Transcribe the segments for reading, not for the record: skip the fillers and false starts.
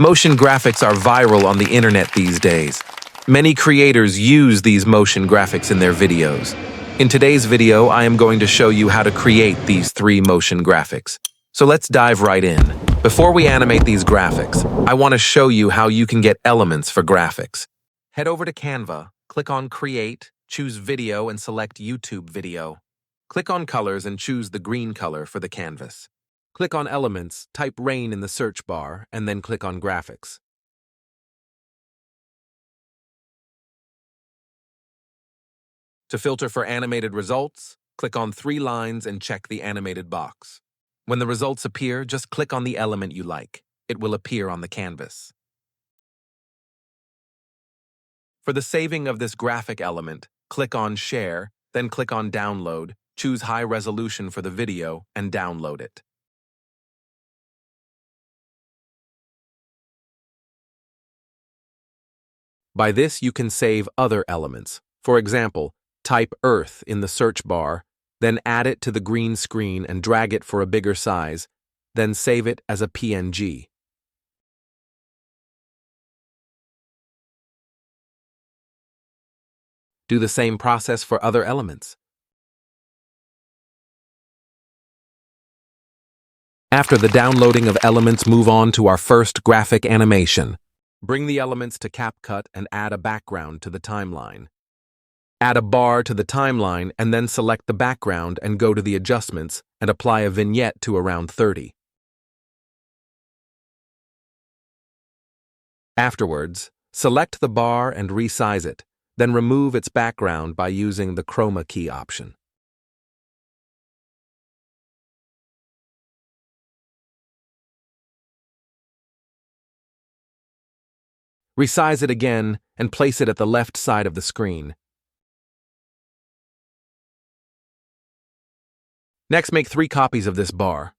Motion graphics are viral on the internet these days. Many creators use these motion graphics in their videos. In today's video, I am going to show you how to create these 3 motion graphics. So let's dive right in. Before we animate these graphics, I want to show you how you can get elements for graphics. Head over to Canva, click on Create, choose Video and select YouTube Video. Click on Colors and choose the green color for the canvas. Click on Elements, type Rain in the search bar, and then click on Graphics. To filter for animated results, click on 3 lines and check the animated box. When the results appear, just click on the element you like. It will appear on the canvas. For the saving of this graphic element, click on Share, then click on Download, choose High Resolution for the video, and download it. By this, you can save other elements. For example, type Earth in the search bar, then add it to the green screen and drag it for a bigger size, then save it as a PNG. Do the same process for other elements. After the downloading of elements, move on to our first graphic animation. Bring the elements to CapCut and add a background to the timeline. Add a bar to the timeline and then select the background and go to the adjustments and apply a vignette to around 30. Afterwards, select the bar and resize it, then remove its background by using the chroma key option. Resize it again and place it at the left side of the screen. Next, make 3 copies of this bar.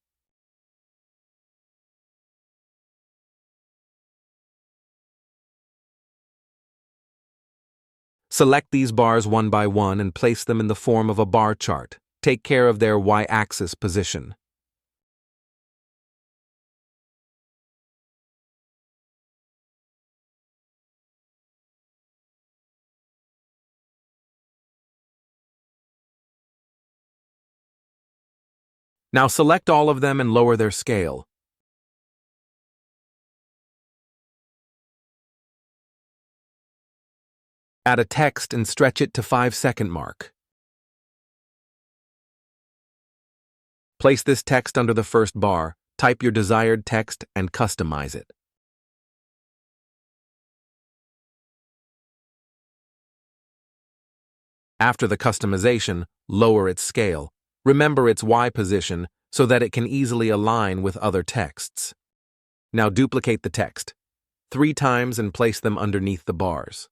Select these bars one by one and place them in the form of a bar chart. Take care of their y-axis position. Now select all of them and lower their scale. Add a text and stretch it to 5-second mark. Place this text under the first bar, type your desired text, and customize it. After the customization, lower its scale. Remember its Y position so that it can easily align with other texts. Now duplicate the text 3 times and place them underneath the bars.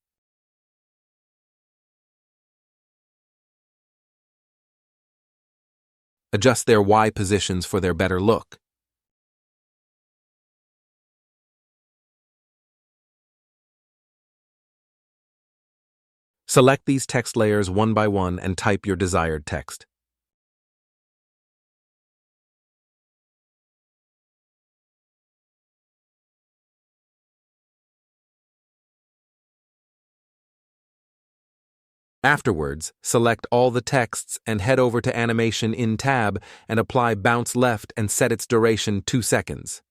Adjust their Y positions for their better look. Select these text layers one by one and type your desired text. Afterwards, select all the texts and head over to Animation in tab and apply Bounce Left and set its duration 2 seconds.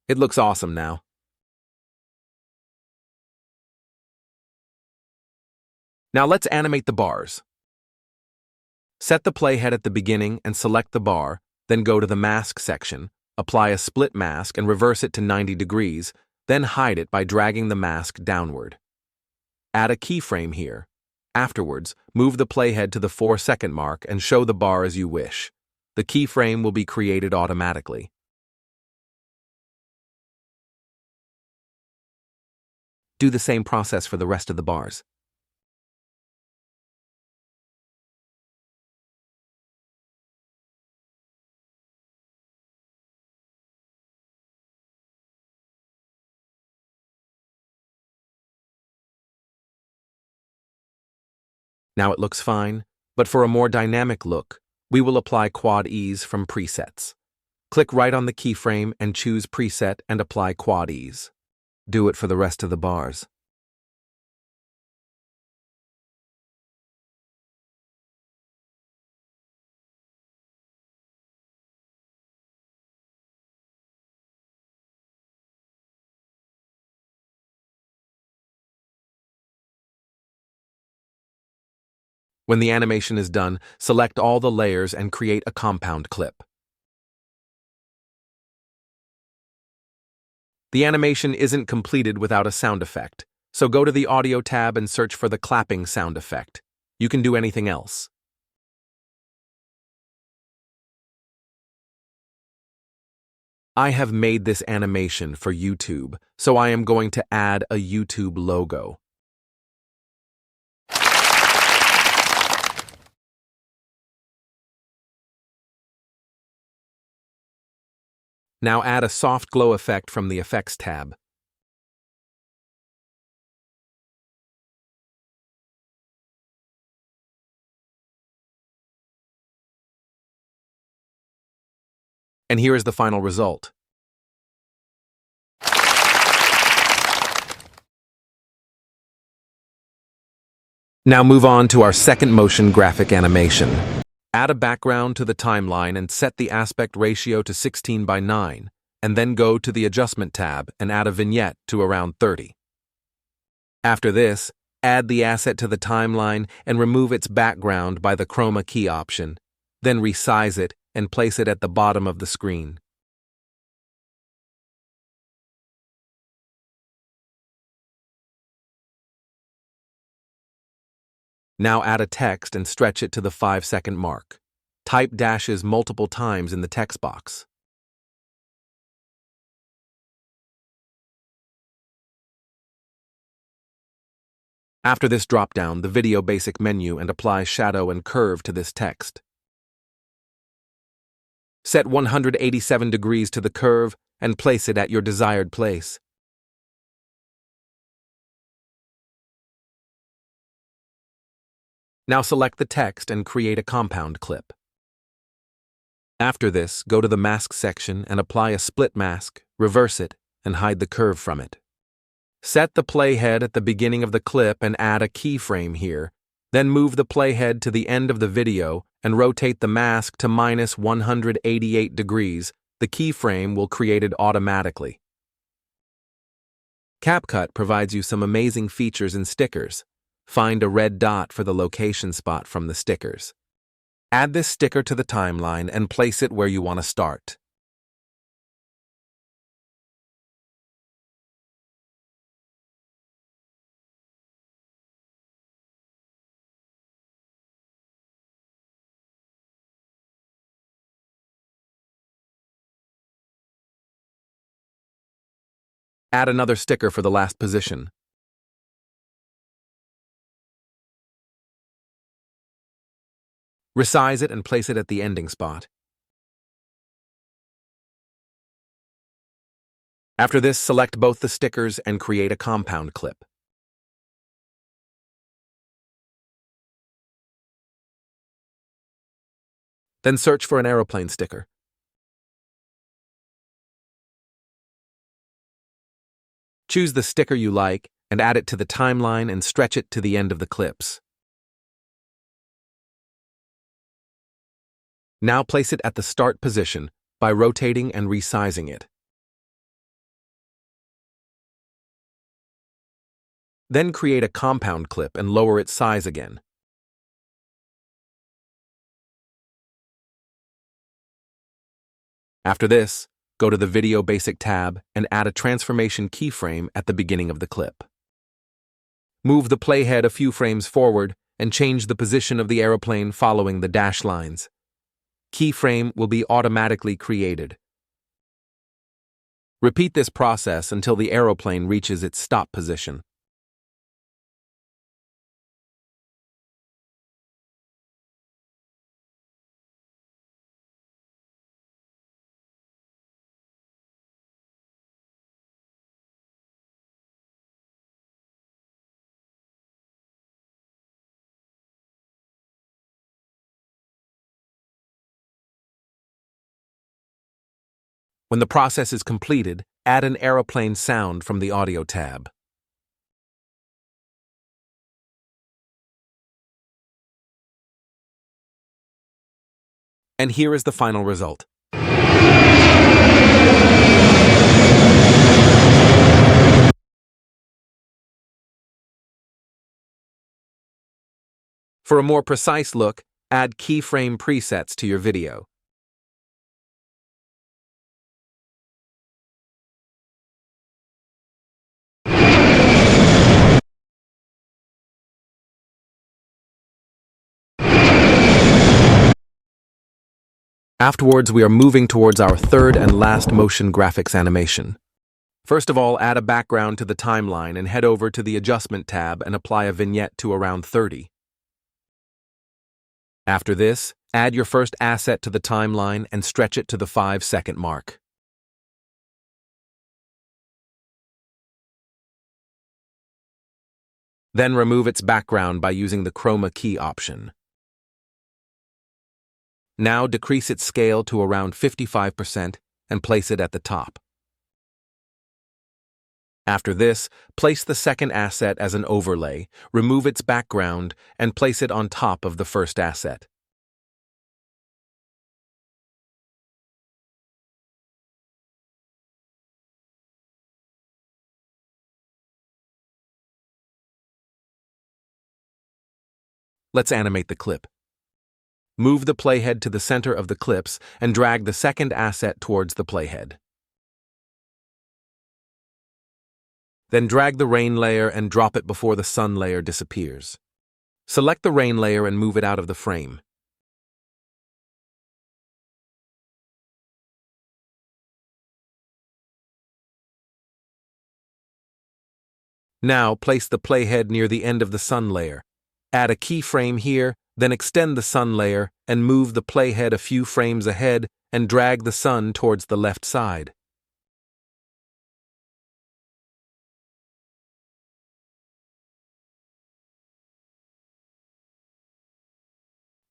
It looks awesome now. Now let's animate the bars. Set the playhead at the beginning and select the bar, then go to the mask section, apply a split mask and reverse it to 90 degrees, then hide it by dragging the mask downward. Add a keyframe here. Afterwards, move the playhead to the 4-second mark and show the bar as you wish. The keyframe will be created automatically. Do the same process for the rest of the bars. Now it looks fine, but for a more dynamic look, we will apply quad ease from presets. Click right on the keyframe and choose Preset and apply Quad Ease. Do it for the rest of the bars. When the animation is done, select all the layers and create a compound clip. The animation isn't completed without a sound effect, so go to the Audio tab and search for the clapping sound effect. You can do anything else. I have made this animation for YouTube, so I am going to add a YouTube logo. Now add a soft glow effect from the Effects tab. And here is the final result. Now move on to our second motion graphic animation. Add a background to the timeline and set the aspect ratio to 16:9, and then go to the Adjustment tab and add a vignette to around 30. After this, add the asset to the timeline and remove its background by the Chroma key option. Then resize it and place it at the bottom of the screen. Now add a text and stretch it to the 5-second mark. Type dashes multiple times in the text box. After this, drop down the Video Basic menu and apply shadow and curve to this text. Set 187 degrees to the curve and place it at your desired place. Now select the text and create a compound clip. After this, go to the Mask section and apply a split mask, reverse it, and hide the curve from it. Set the playhead at the beginning of the clip and add a keyframe here. Then move the playhead to the end of the video and rotate the mask to -188 degrees. The keyframe will create it automatically. CapCut provides you some amazing features and stickers. Find a red dot for the location spot from the stickers. Add this sticker to the timeline and place it where you want to start. Add another sticker for the last position. Resize it and place it at the ending spot. After this, select both the stickers and create a compound clip. Then search for an aeroplane sticker. Choose the sticker you like and add it to the timeline and stretch it to the end of the clips. Now place it at the start position by rotating and resizing it. Then create a compound clip and lower its size again. After this, go to the Video Basic tab and add a transformation keyframe at the beginning of the clip. Move the playhead a few frames forward and change the position of the aeroplane following the dash lines. Keyframe will be automatically created. Repeat this process until the aeroplane reaches its stop position. When the process is completed, add an aeroplane sound from the Audio tab. And here is the final result. For a more precise look, add keyframe presets to your video. Afterwards, we are moving towards our third and last motion graphics animation. First of all, add a background to the timeline and head over to the Adjustment tab and apply a vignette to around 30. After this, add your first asset to the timeline and stretch it to the 5-second mark. Then remove its background by using the chroma key option. Now decrease its scale to around 55% and place it at the top. After this, place the second asset as an overlay, remove its background, and place it on top of the first asset. Let's animate the clip. Move the playhead to the center of the clips and drag the second asset towards the playhead. Then drag the rain layer and drop it before the sun layer disappears. Select the rain layer and move it out of the frame. Now place the playhead near the end of the sun layer. Add a keyframe here, then extend the sun layer and move the playhead a few frames ahead and drag the sun towards the left side.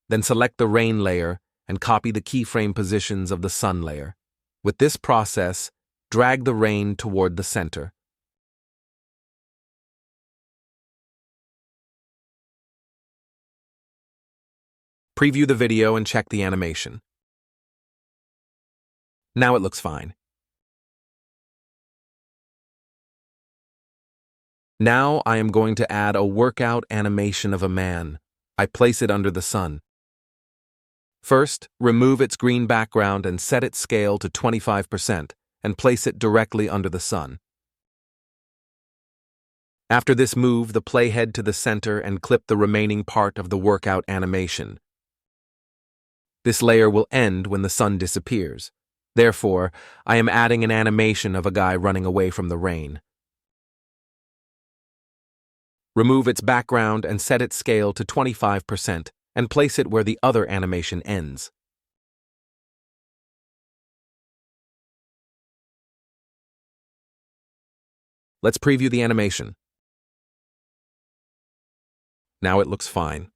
Then select the rain layer and copy the keyframe positions of the sun layer. With this process, drag the rain toward the center. Preview the video and check the animation. Now it looks fine. Now I am going to add a workout animation of a man. I place it under the sun. First, remove its green background and set its scale to 25% and place it directly under the sun. After this, move the playhead to the center and clip the remaining part of the workout animation. This layer will end when the sun disappears. Therefore, I am adding an animation of a guy running away from the rain. Remove its background and set its scale to 25% and place it where the other animation ends. Let's preview the animation. Now it looks fine.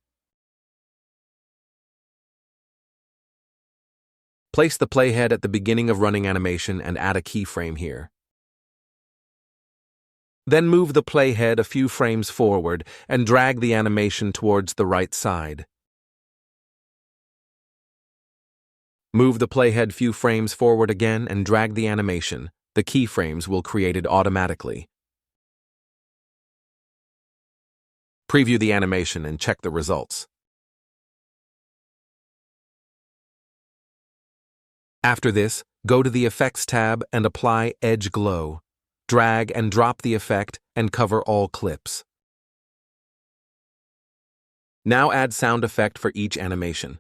Place the playhead at the beginning of running animation and add a keyframe here. Then move the playhead a few frames forward and drag the animation towards the right side. Move the playhead few frames forward again and drag the animation. The keyframes will created automatically. Preview the animation and check the results. After this, go to the Effects tab and apply Edge Glow. Drag and drop the effect and cover all clips. Now add sound effect for each animation.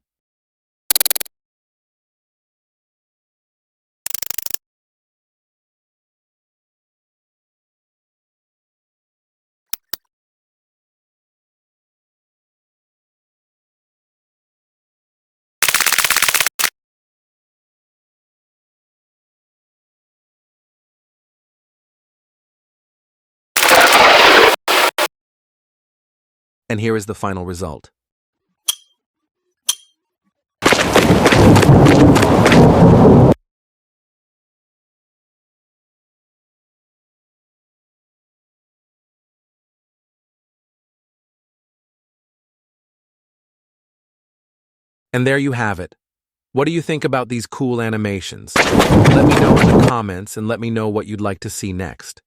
And here is the final result. And there you have it. What do you think about these cool animations? Let me know in the comments and let me know what you'd like to see next.